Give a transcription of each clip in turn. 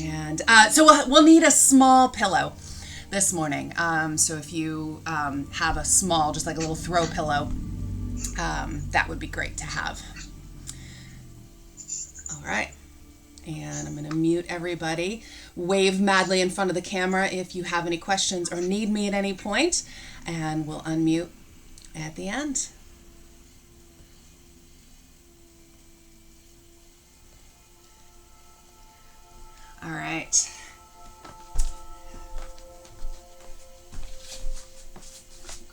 And so we'll need a small pillow this morning. So if you have a small, just like a little throw pillow, that would be great to have. All right. And I'm going to mute everybody. Wave madly in front of the camera if you have any questions or need me at any point, and we'll unmute at the end. All right.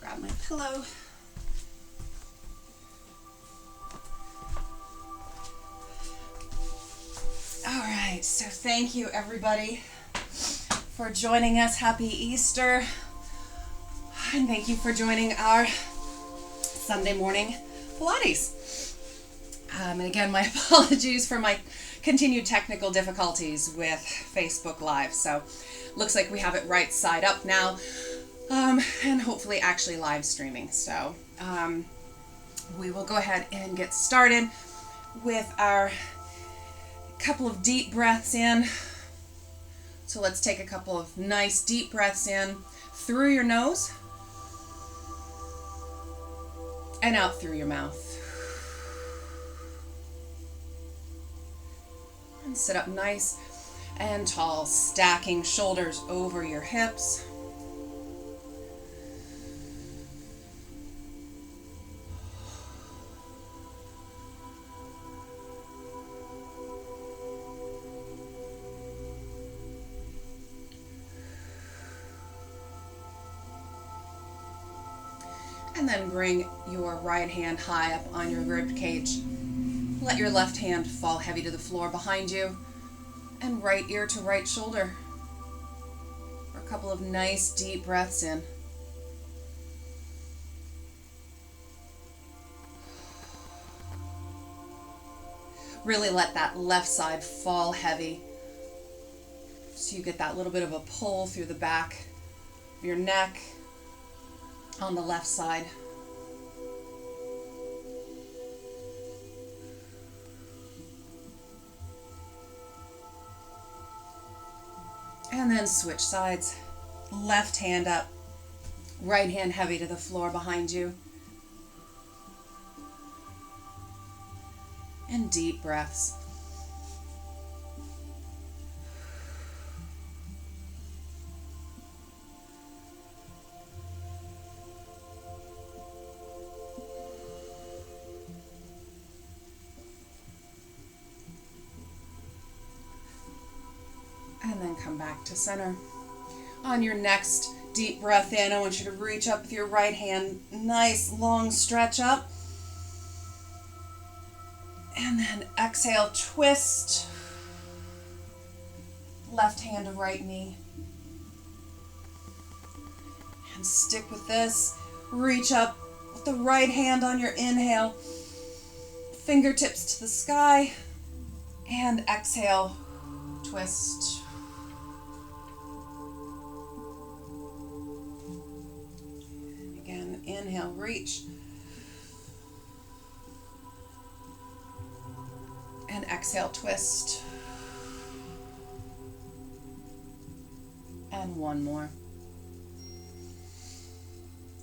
Grab my pillow. All right, so thank you everybody for joining us. Happy Easter. And thank you for joining our Sunday morning Pilates. And again, my apologies for my continued technical difficulties with Facebook Live. So looks like we have it right side up now, and hopefully actually live streaming. So we will go ahead and get started with our couple of deep breaths in. So let's take a couple of nice deep breaths in through your nose and out through your mouth. And sit up nice and tall, stacking shoulders over your hips. And then bring your right hand high up on your rib cage. Let your left hand fall heavy to the floor behind you, and right ear to right shoulder. For a couple of nice deep breaths in. Really let that left side fall heavy, so you get that little bit of a pull through the back of your neck on the left side. And then switch sides. Left hand up, right hand heavy to the floor behind you. And deep breaths. And then come back to center. On your next deep breath in, I want you to reach up with your right hand, nice long stretch up. And then exhale, twist. Left hand to right knee. And stick with this. Reach up with the right hand on your inhale. Fingertips to the sky. And exhale, twist. Inhale, reach. And exhale, twist. And one more.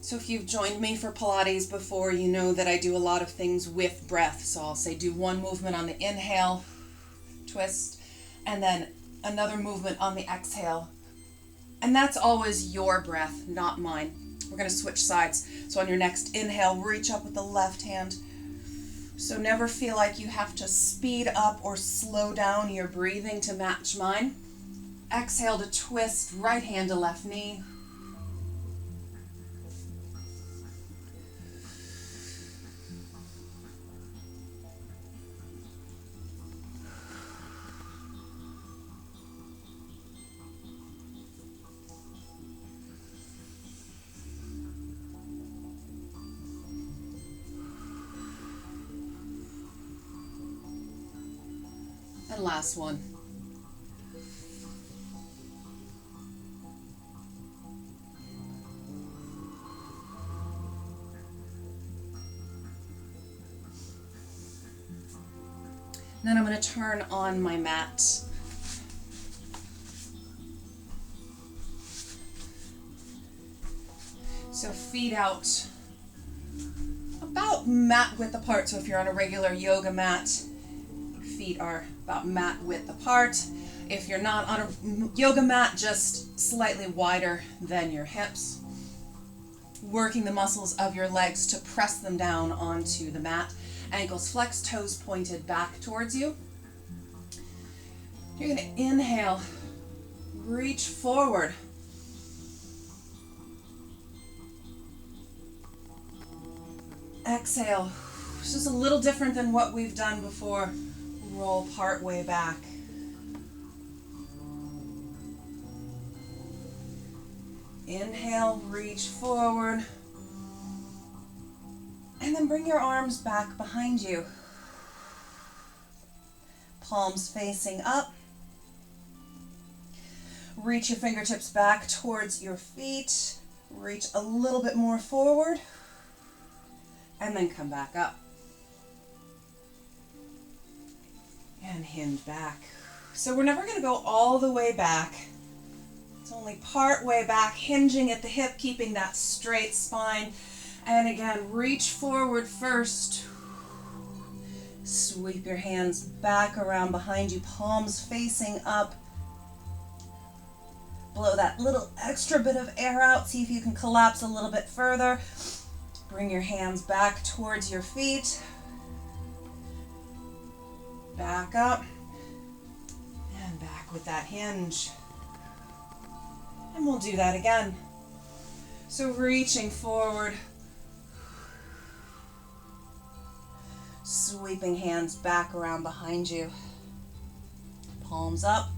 So if you've joined me for Pilates before, you know that I do a lot of things with breath. So I'll say do one movement on the inhale, twist, and then another movement on the exhale. And that's always your breath, not mine. We're going to switch sides. So on your next inhale, reach up with the left hand. So never feel like you have to speed up or slow down your breathing to match mine. Exhale to twist, right hand to left knee. And last one. Then I'm going to turn on my mat. So feet out about mat width apart. So if you're on a regular yoga mat, feet are about mat width apart. If you're not on a yoga mat, just slightly wider than your hips. Working the muscles of your legs to press them down onto the mat. Ankles flexed, toes pointed back towards you. You're going to inhale, reach forward. Exhale. This is a little different than what we've done before. Roll part way back. Inhale, reach forward. And then bring your arms back behind you. Palms facing up. Reach your fingertips back towards your feet. Reach a little bit more forward. And then come back up. And hinge back. So we're never going to go all the way back. It's only part way back, hinging at the hip, keeping that straight spine. And again, reach forward first. Sweep your hands back around behind you, palms facing up. Blow that little extra bit of air out. See if you can collapse a little bit further. Bring your hands back towards your feet. Back up. And back with that hinge. And we'll do that again. So reaching forward. Sweeping hands back around behind you. Palms up.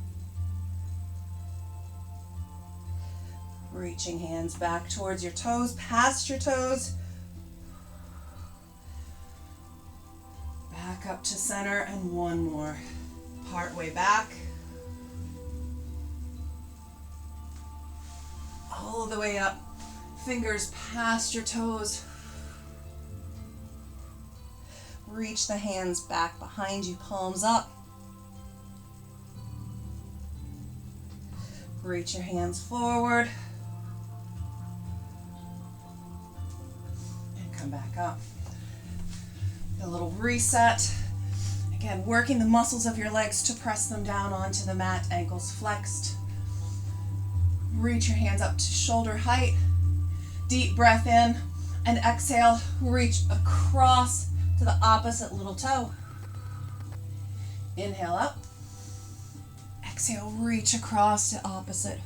Reaching hands back towards your toes, past your toes. Back up to center and one more. Part way back. All the way up. Fingers past your toes. Reach the hands back behind you, palms up. Reach your hands forward. And come back up. A little reset. Again, working the muscles of your legs to press them down onto the mat, ankles flexed. Reach your hands up to shoulder height. Deep breath in and exhale. Reach across to the opposite little toe. Inhale up. Exhale, reach across to opposite.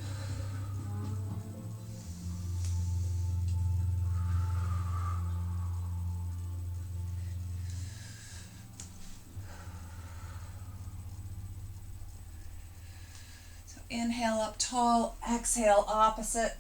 So inhale up tall, exhale opposite.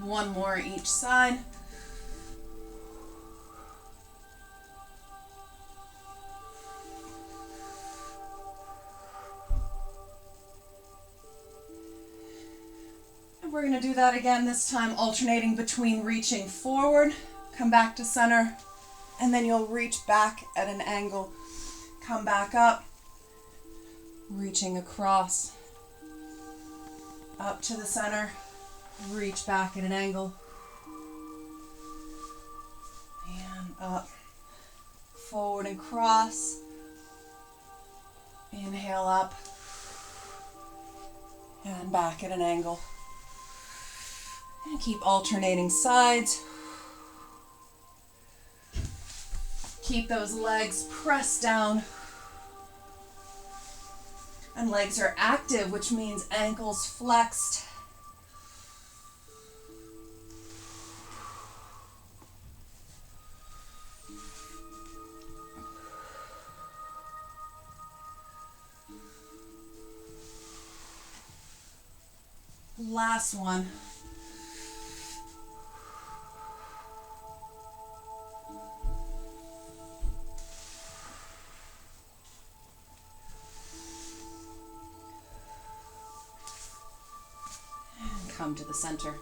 One more each side. And we're going to do that again, this time alternating between reaching forward, come back to center, and then you'll reach back at an angle, come back up, reaching across, up to the center, reach back at an angle, and up, forward and cross, inhale up, and back at an angle, and keep alternating sides. Keep those legs pressed down, and legs are active, which means ankles flexed. Last one. come to the center.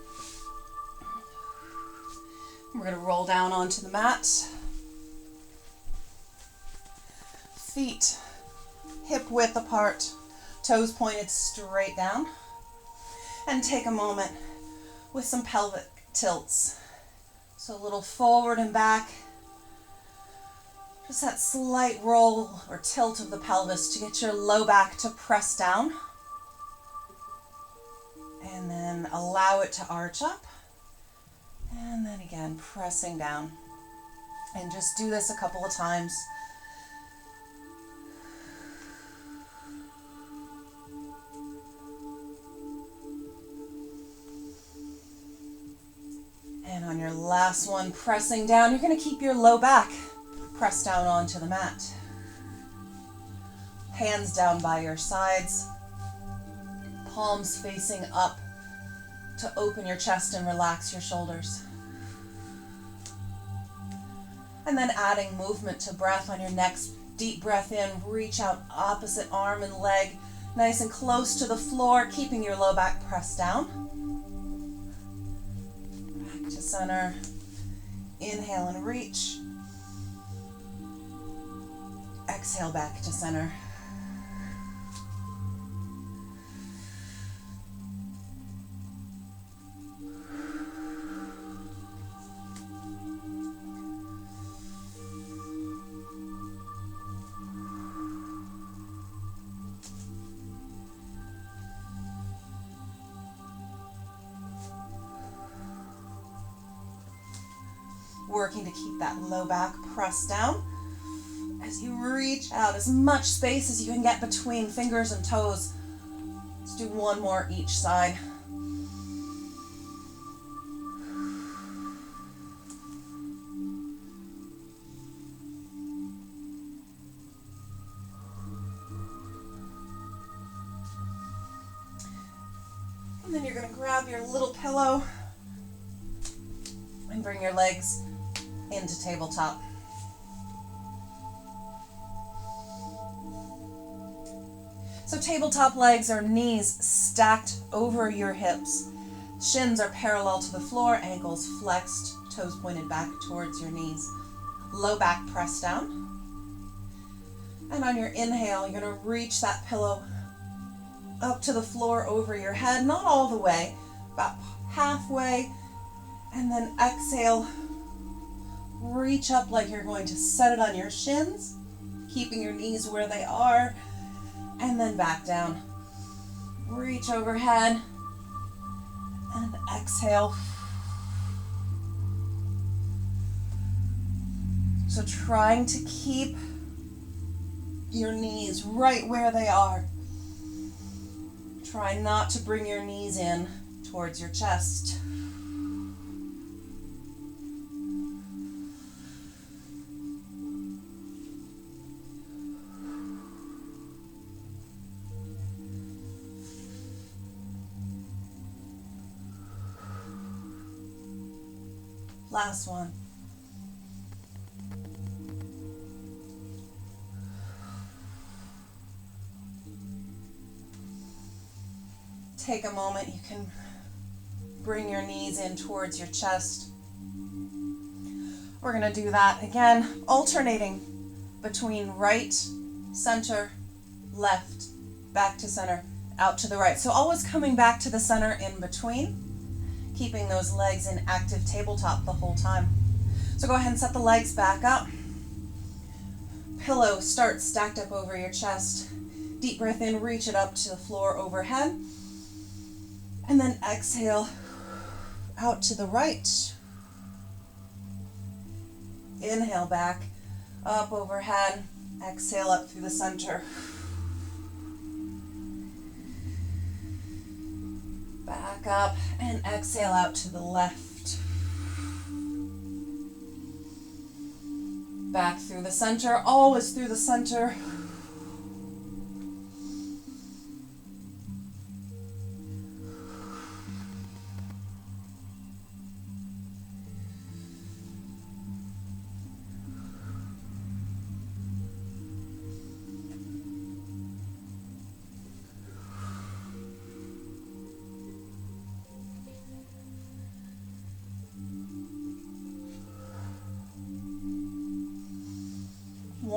We're going to roll down onto the mat. Feet hip width apart, toes pointed straight down. And take a moment with some pelvic tilts. So a little forward and back. Just that slight roll or tilt of the pelvis to get your low back to press down. And then allow it to arch up. And then again, pressing down. And just do this a couple of times. And on your last one, pressing down, you're going to keep your low back pressed down onto the mat. Hands down by your sides, palms facing up to open your chest and relax your shoulders. And then adding movement to breath on your next deep breath in, reach out opposite arm and leg, nice and close to the floor, keeping your low back pressed down. Back to center. Inhale and reach. Exhale back to center. Working to keep that low back pressed down as you reach out as much space as you can get between fingers and toes. Let's do one more each side. And then you're going to grab your little pillow and bring your legs into tabletop. So tabletop legs are knees stacked over your hips. Shins are parallel to the floor, ankles flexed, toes pointed back towards your knees. Low back pressed down. And on your inhale, you're going to reach that pillow up to the floor over your head, not all the way, about halfway. And then exhale, reach up like you're going to set it on your shins, keeping your knees where they are, and then back down. Reach overhead, and exhale. So trying to keep your knees right where they are. Try not to bring your knees in towards your chest. Last one. Take a moment. You can bring your knees in towards your chest. We're going to do that again, alternating between right, center, left, back to center, out to the right. So always coming back to the center in between. Keeping those legs in active tabletop the whole time. So go ahead and set the legs back up. Pillow starts stacked up over your chest. Deep breath in, reach it up to the floor overhead. And then exhale out to the right. Inhale back, up overhead. Exhale up through the center. Back up and exhale out to the left. Back through the center, always through the center.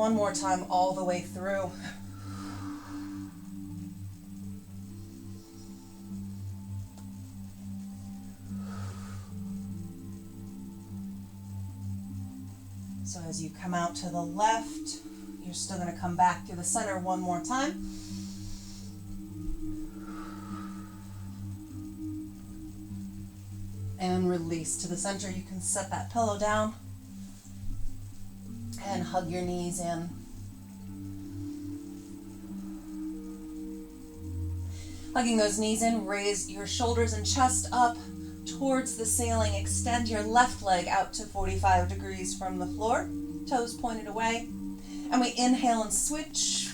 One more time all the way through. So as you come out to the left, you're still going to come back through the center one more time. And release to the center. You can set that pillow down and hug your knees in. Hugging those knees in, raise your shoulders and chest up towards the ceiling. Extend your left leg out to 45 degrees from the floor, toes pointed away. And we inhale and switch.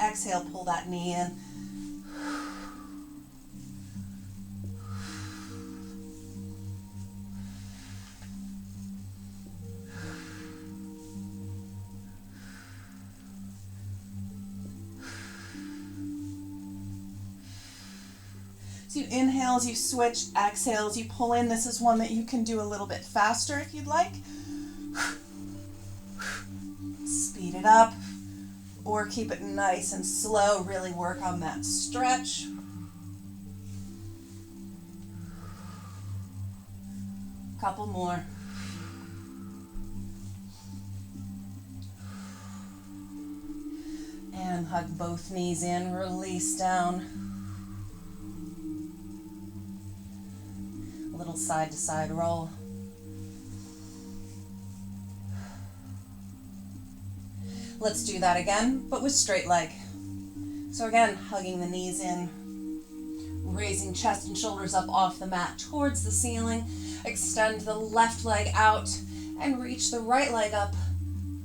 Exhale, pull that knee in. So you inhales, you switch, exhales, you pull in. This is one that you can do a little bit faster if you'd like. Speed it up or keep it nice and slow. Really work on that stretch. Couple more. And hug both knees in, release down. A little side to side roll. Let's do that again, but with straight leg. So again, hugging the knees in, raising chest and shoulders up off the mat towards the ceiling. Extend the left leg out and reach the right leg up,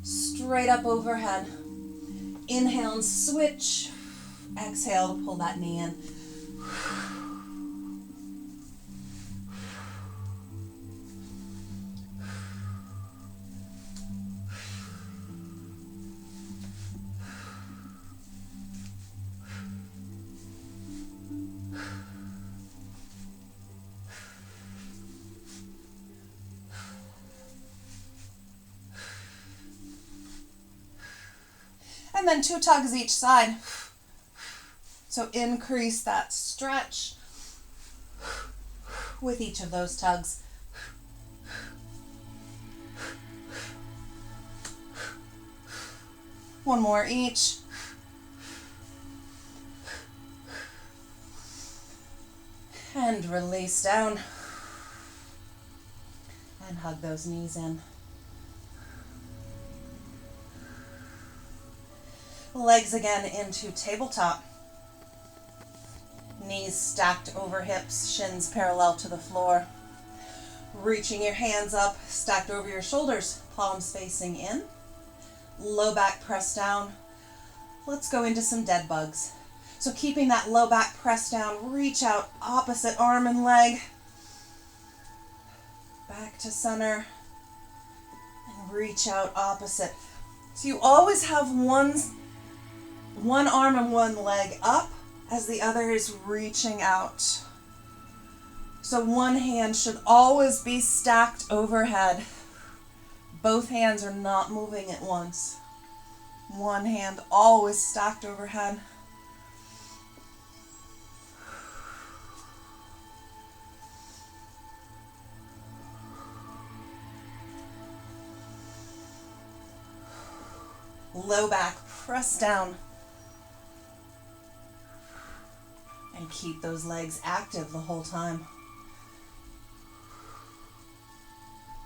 straight up overhead. Inhale and switch. Exhale to pull that knee in. And then 2 tugs each side. So increase that stretch with each of those tugs. One more each. And release down. And hug those knees in. Legs again into tabletop. Knees stacked over hips, shins parallel to the floor. Reaching your hands up, stacked over your shoulders, palms facing in. Low back press down. Let's go into some dead bugs. So keeping that low back press down, reach out opposite arm and leg. Back to center. And reach out opposite. So you always have one arm and one leg up as the other is reaching out. So one hand should always be stacked overhead. Both hands are not moving at once. One hand always stacked overhead. Low back, press down. And keep those legs active the whole time.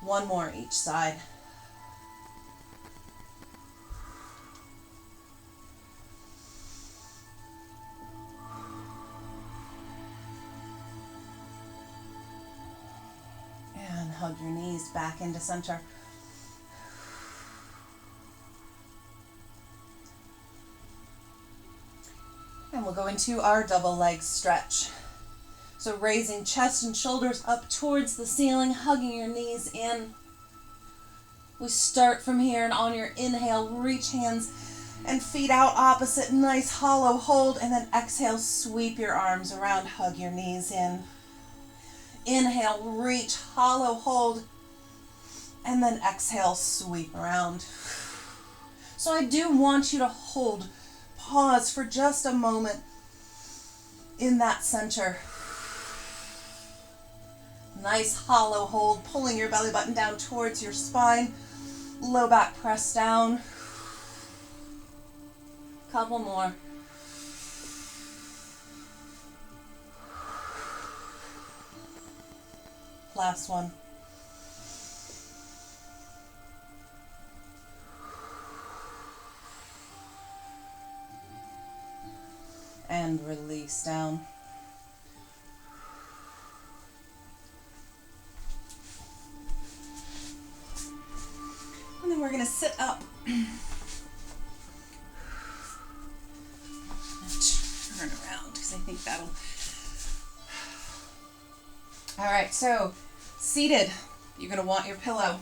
One more each side. And hug your knees back into center. And we'll go into our double leg stretch. So raising chest and shoulders up towards the ceiling, hugging your knees in. We start from here, and on your inhale, reach hands and feet out opposite, nice hollow hold, and then exhale, sweep your arms around, hug your knees in. Inhale, reach, hollow hold, and then exhale, sweep around. So I do want you to hold, pause for just a moment in that center. Nice hollow hold, pulling your belly button down towards your spine. Low back press down. Couple more. Last one. And release down. And then we're going to sit up. Turn around because I think that'll... All right, so seated, you're going to want your pillow.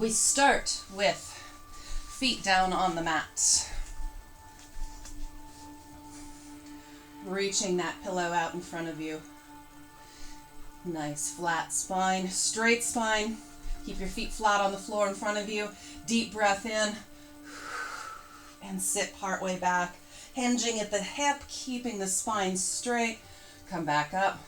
We start with feet down on the mat. Reaching that pillow out in front of you. Nice flat spine, straight spine. Keep your feet flat on the floor in front of you. Deep breath in. And sit partway back. Hinging at the hip, keeping the spine straight. Come back up.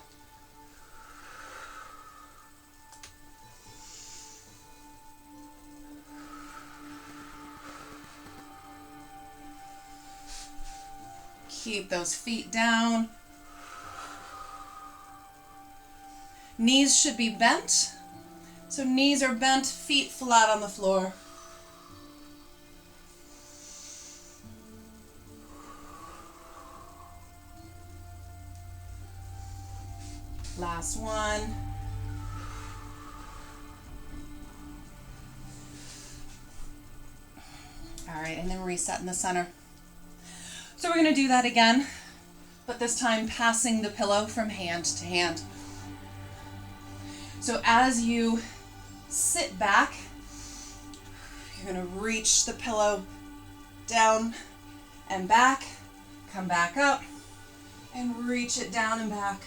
Keep those feet down. Knees should be bent. So knees are bent, feet flat on the floor. Last one. All right, and then reset in the center. So we're going to do that again, but this time passing the pillow from hand to hand. So as you sit back, you're going to reach the pillow down and back, come back up, and reach it down and back.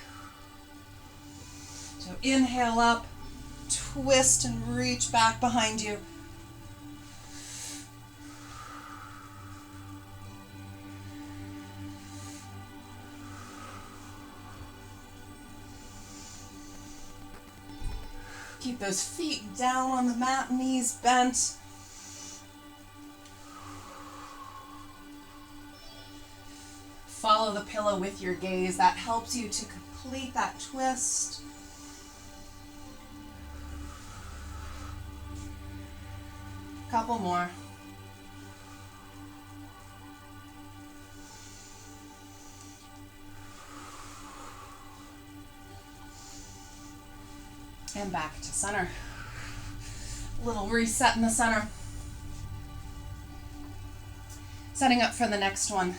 So inhale up, twist and reach back behind you. Keep those feet down on the mat, knees bent. Follow the pillow with your gaze. That helps you to complete that twist. Couple more. And back to center. Little reset in the center. Setting up for the next one.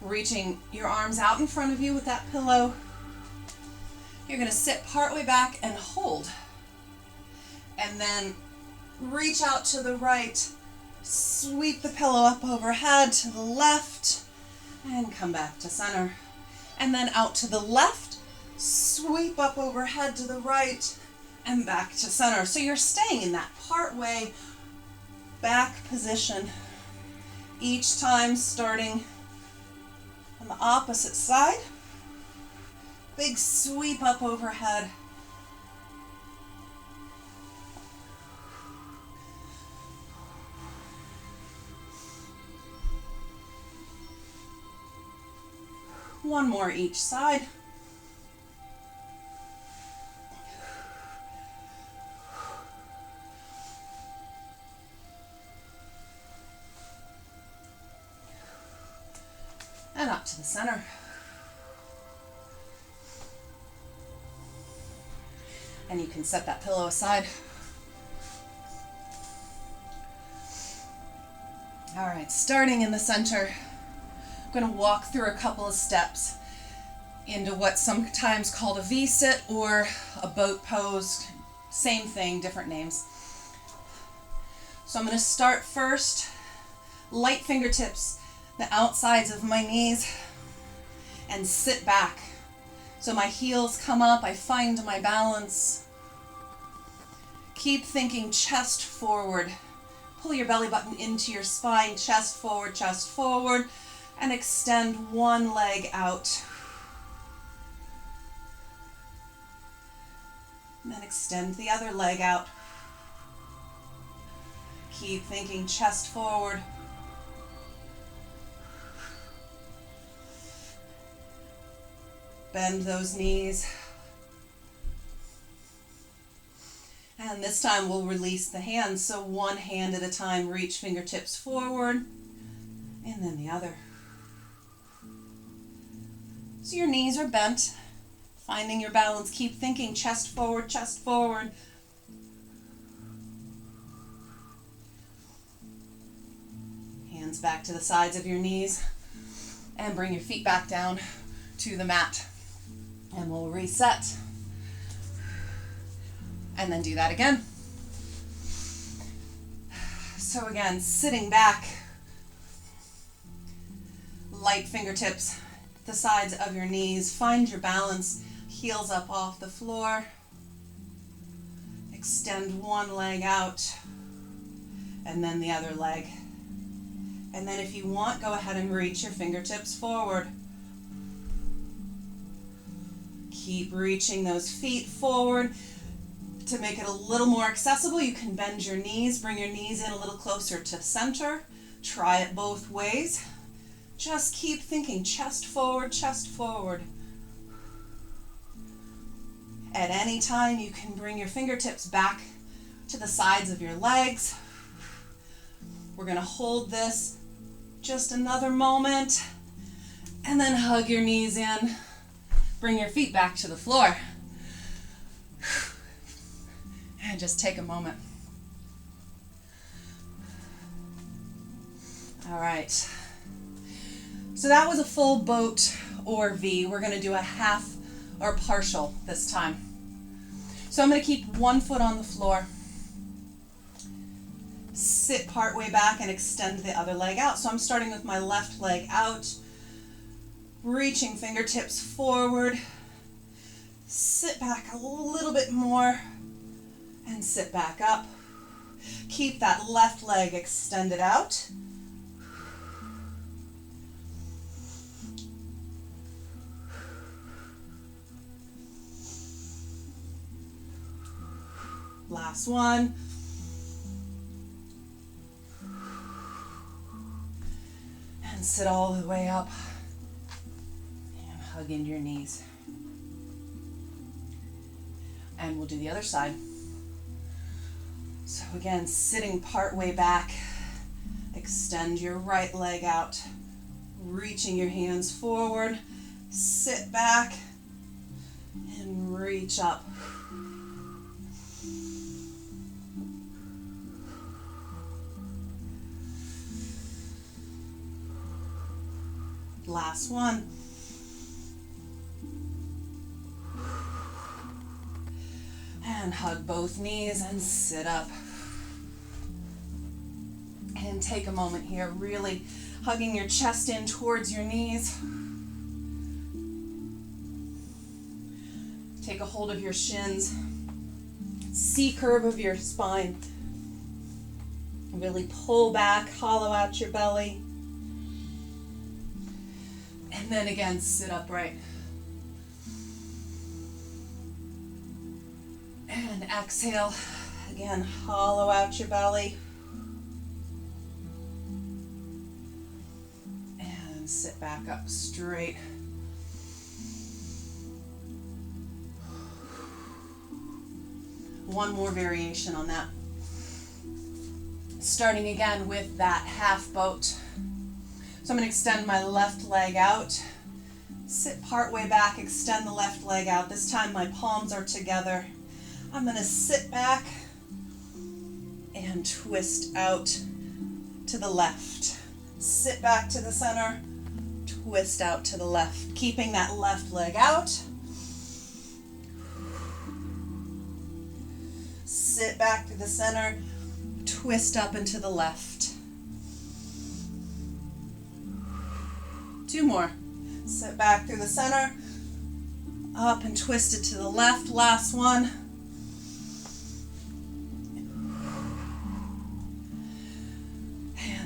Reaching your arms out in front of you with that pillow. You're going to sit partway back and hold. And then reach out to the right. Sweep the pillow up overhead to the left. And come back to center. And then out to the left. Sweep up overhead to the right and back to center. So you're staying in that part-way back position. Each time starting on the opposite side. Big sweep up overhead. One more each side. And up to the center. And you can set that pillow aside. All right, starting in the center, I'm going to walk through a couple of steps into what's sometimes called a V-sit or a boat pose. Same thing, different names. So I'm going to start first, light fingertips, the outsides of my knees, and sit back. So my heels come up, I find my balance. Keep thinking chest forward. Pull your belly button into your spine, chest forward, and extend one leg out. And then extend the other leg out. Keep thinking chest forward. Bend those knees. And this time we'll release the hands. So one hand at a time, reach fingertips forward, and then the other. So your knees are bent, finding your balance. Keep thinking chest forward, chest forward. Hands back to the sides of your knees, and bring your feet back down to the mat. And we'll reset. And then do that again. So again, sitting back, light fingertips, the sides of your knees. Find your balance, heels up off the floor. Extend one leg out, and then the other leg. And then if you want, go ahead and reach your fingertips forward. Keep reaching those feet forward. To make it a little more accessible, you can bend your knees, bring your knees in a little closer to center. Try it both ways. Just keep thinking chest forward, chest forward. At any time, you can bring your fingertips back to the sides of your legs. We're going to hold this just another moment, and then hug your knees in. Bring your feet back to the floor. And just take a moment. All right. So that was a full boat or V. We're going to do a half or partial this time. So I'm going to keep one foot on the floor. Sit part way back and extend the other leg out. So I'm starting with my left leg out, reaching fingertips forward. Sit back a little bit more. And sit back up. Keep that left leg extended out. Last one. And sit all the way up. And hug into your knees. And we'll do the other side. So again, sitting part way back, extend your right leg out, reaching your hands forward, sit back, and reach up. Last one. And hug both knees and sit up. And take a moment here, really hugging your chest in towards your knees. Take a hold of your shins. C curve of your spine. Really pull back, hollow out your belly. And then again, sit upright. And exhale, again, hollow out your belly. And sit back up straight. One more variation on that. Starting again with that half boat. So I'm going to extend my left leg out. Sit part way back, extend the left leg out. This time my palms are together. I'm going to sit back and twist out to the left. Sit back to the center, twist out to the left, keeping that left leg out. Sit back to the center, twist up and to the left. Two more. Sit back through the center, up and twist it to the left. Last one.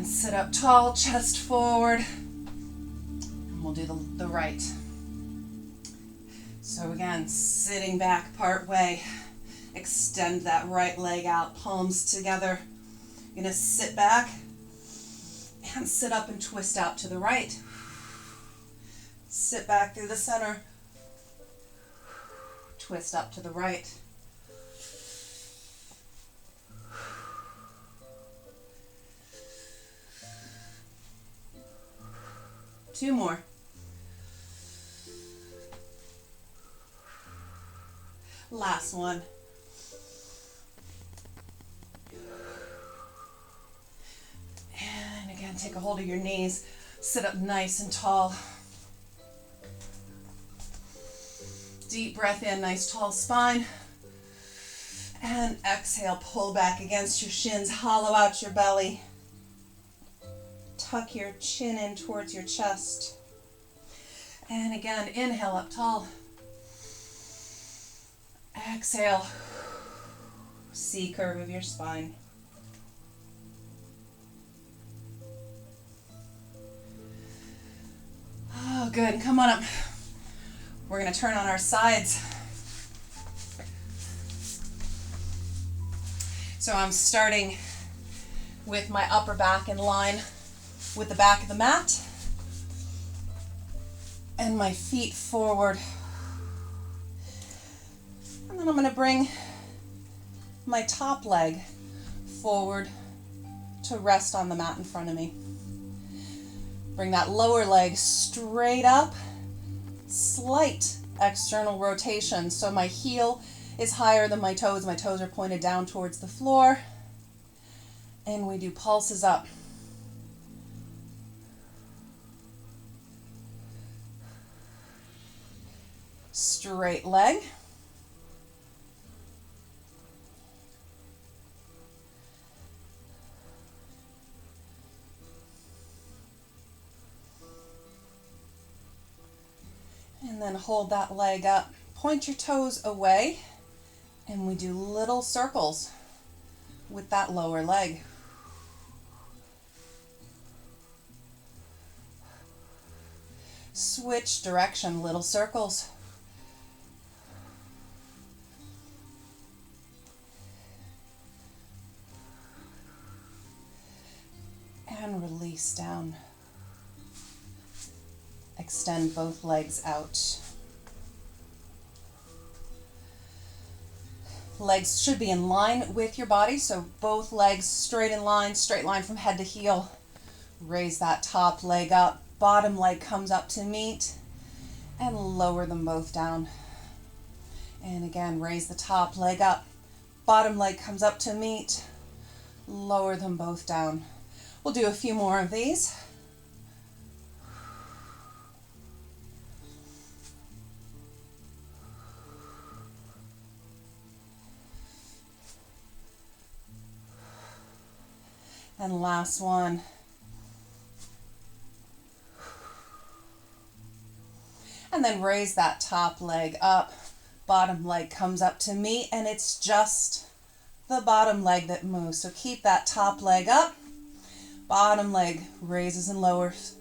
And sit up tall, chest forward. And we'll do the right. So again, sitting back part way. Extend that right leg out, palms together. You're gonna sit back and sit up and twist out to the right. Sit back through the center. Twist up to the right. Two more. Last one. And again, take a hold of your knees. Sit up nice and tall. Deep breath in, nice tall spine. And exhale, pull back against your shins, hollow out your belly. Tuck your chin in towards your chest. And again, inhale up tall. Exhale, C curve of your spine. Oh, good. Come on up. We're going to turn on our sides. So I'm starting with my upper back in line with the back of the mat and my feet forward. And then I'm going to bring my top leg forward to rest on the mat in front of me. Bring that lower leg straight up. Slight external rotation, so my heel is higher than my toes. My toes are pointed down towards the floor. And we do pulses up. Straight leg. And then hold that leg up. Point your toes away. And we do little circles with that lower leg. Switch direction, little circles. And release down. Extend both legs out. Legs should be in line with your body, so both legs straight in line, straight line from head to heel. Raise that top leg up, bottom leg comes up to meet, and lower them both down. And again, raise the top leg up, bottom leg comes up to meet, lower them both down. We'll do a few more of these. And last one. And then raise that top leg up. Bottom leg comes up to meet, and it's just the bottom leg that moves. So keep that top leg up. Bottom leg raises and lowers.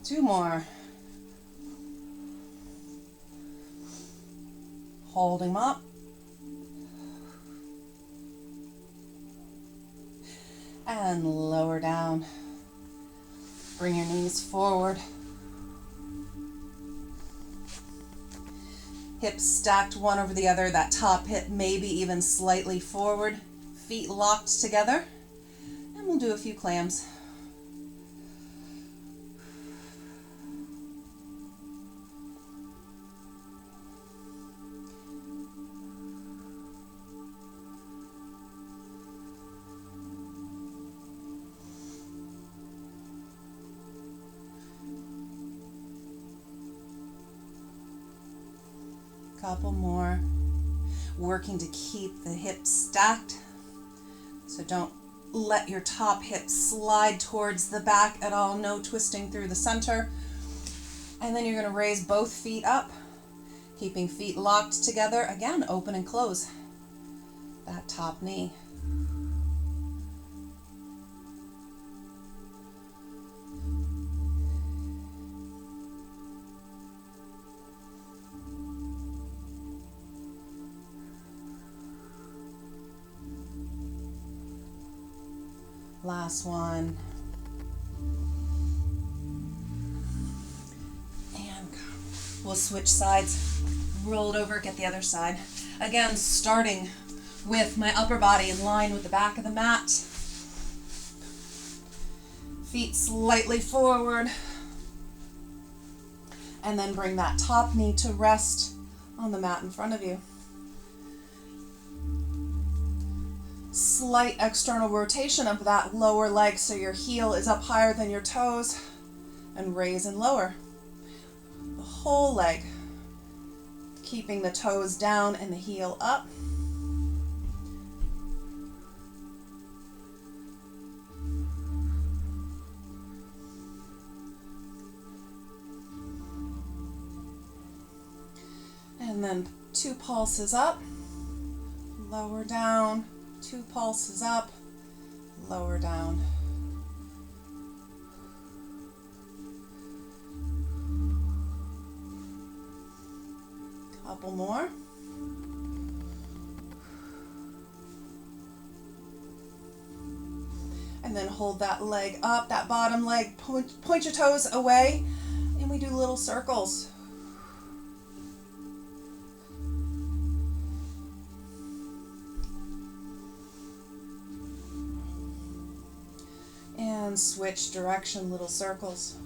Two more. Holding them up. And lower down. Bring your knees forward. Hips stacked one over the other. That top hip maybe even slightly forward. Feet locked together. And we'll do a few clams. Couple more. Working to keep the hips stacked. So don't let your top hip slide towards the back at all. No twisting through the center. And then you're going to raise both feet up, keeping feet locked together. Again, open and close that top knee. Last one. And we'll switch sides. Roll it over, get the other side. Again, starting with my upper body in line with the back of the mat. Feet slightly forward. And then bring that top knee to rest on the mat in front of you. Slight external rotation of that lower leg so your heel is up higher than your toes, and raise and lower. The whole leg, keeping the toes down and the heel up. And then 2 pulses up, lower down. 2 pulses up, lower down. Couple more. And then hold that leg up, that bottom leg, point your toes away, and we do little circles. And switch direction, little circles.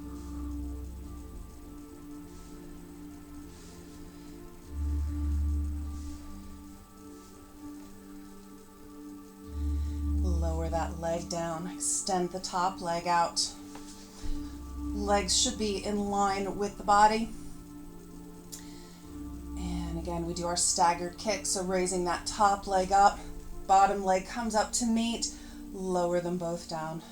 Lower that leg down, extend the top leg out. Legs should be in line with the body. And again, we do our staggered kick, so raising that top leg up, bottom leg comes up to meet, lower them both down.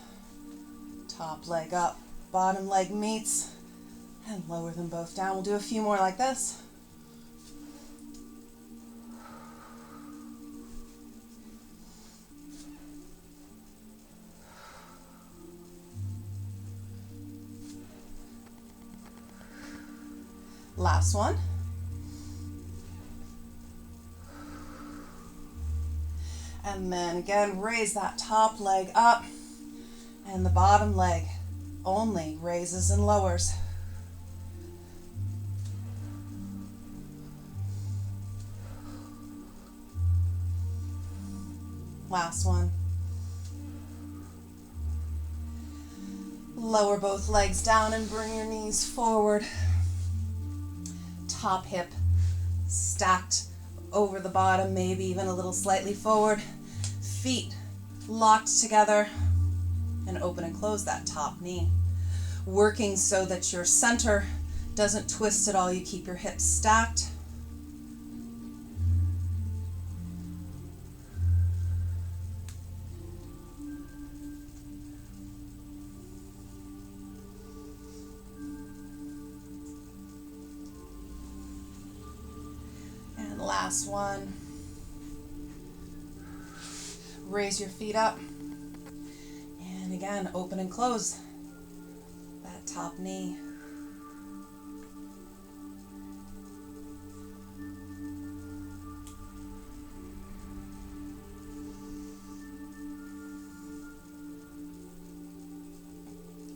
Top leg up, bottom leg meets, and lower them both down. We'll do a few more like this. Last one. And then again, raise that top leg up. And the bottom leg only raises and lowers. Last one. Lower both legs down and bring your knees forward. Top hip stacked over the bottom, maybe even a little slightly forward. Feet locked together. And open and close that top knee. Working so that your center doesn't twist at all. You keep your hips stacked. And last one. Raise your feet up. And again, open and close that top knee.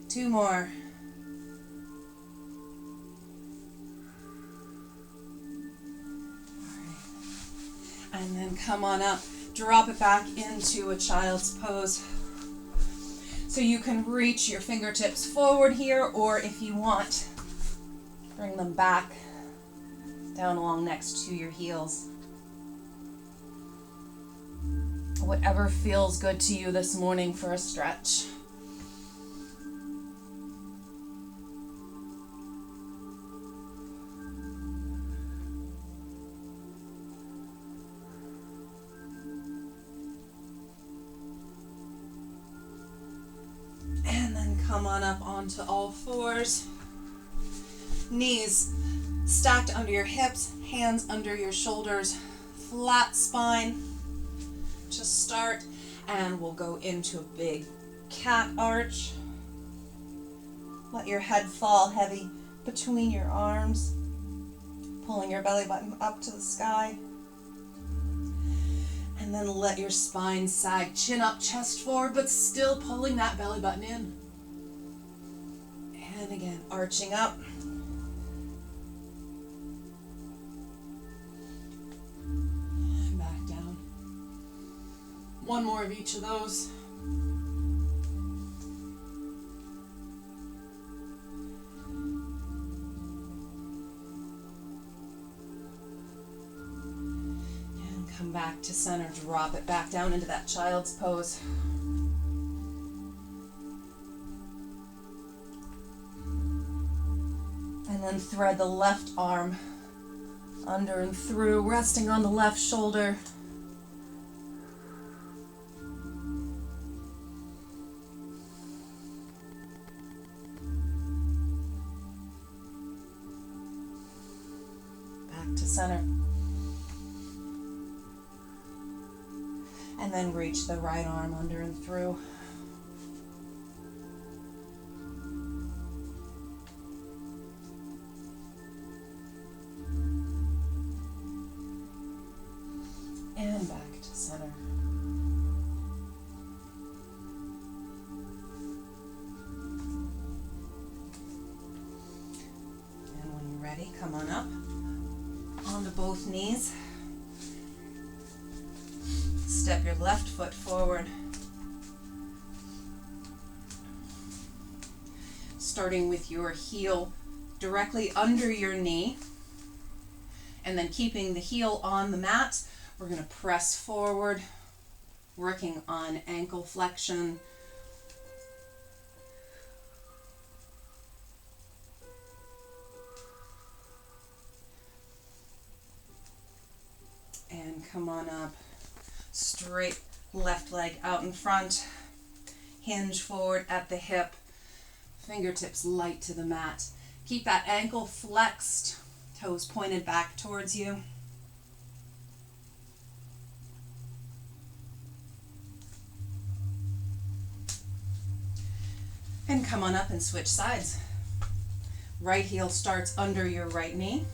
Two more. All right. And then come on up. Drop it back into a child's pose. So you can reach your fingertips forward here, or if you want, bring them back down along next to your heels. Whatever feels good to you this morning for a stretch. And then come on up onto all fours. Knees stacked under your hips, hands under your shoulders, flat spine to start. And we'll go into a big cat arch. Let your head fall heavy between your arms, pulling your belly button up to the sky. And then let your spine sag, chin up, chest forward, but still pulling that belly button in. And again, arching up. And back down. One more of each of those. Come back to center, drop it back down into that child's pose. And then thread the left arm under and through, resting on the left shoulder. Back to center. And then reach the right arm under and through. And back to center. And when you're ready, come on up onto both knees. Step your left foot forward. Starting with your heel directly under your knee. And then keeping the heel on the mat, we're going to press forward, working on ankle flexion. And come on up. Straight left leg out in front, hinge forward at the hip, fingertips light to the mat. Keep that ankle flexed, toes pointed back towards you. And come on up and switch sides. Right heel starts under your right knee.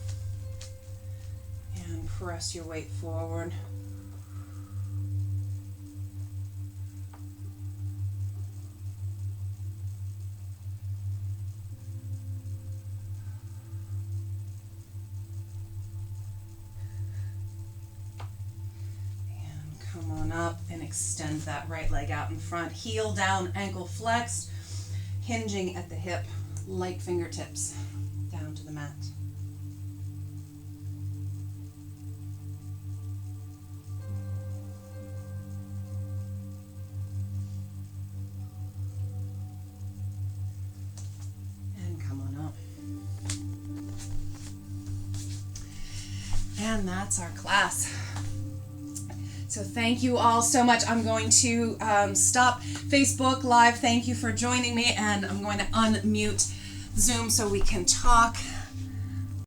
And press your weight forward. Come on up and extend that right leg out in front. Heel down, ankle flexed, hinging at the hip, light fingertips down to the mat. And come on up. And that's our class. So thank you all so much. I'm going to stop Facebook Live. Thank you for joining me, and I'm going to unmute Zoom so we can talk.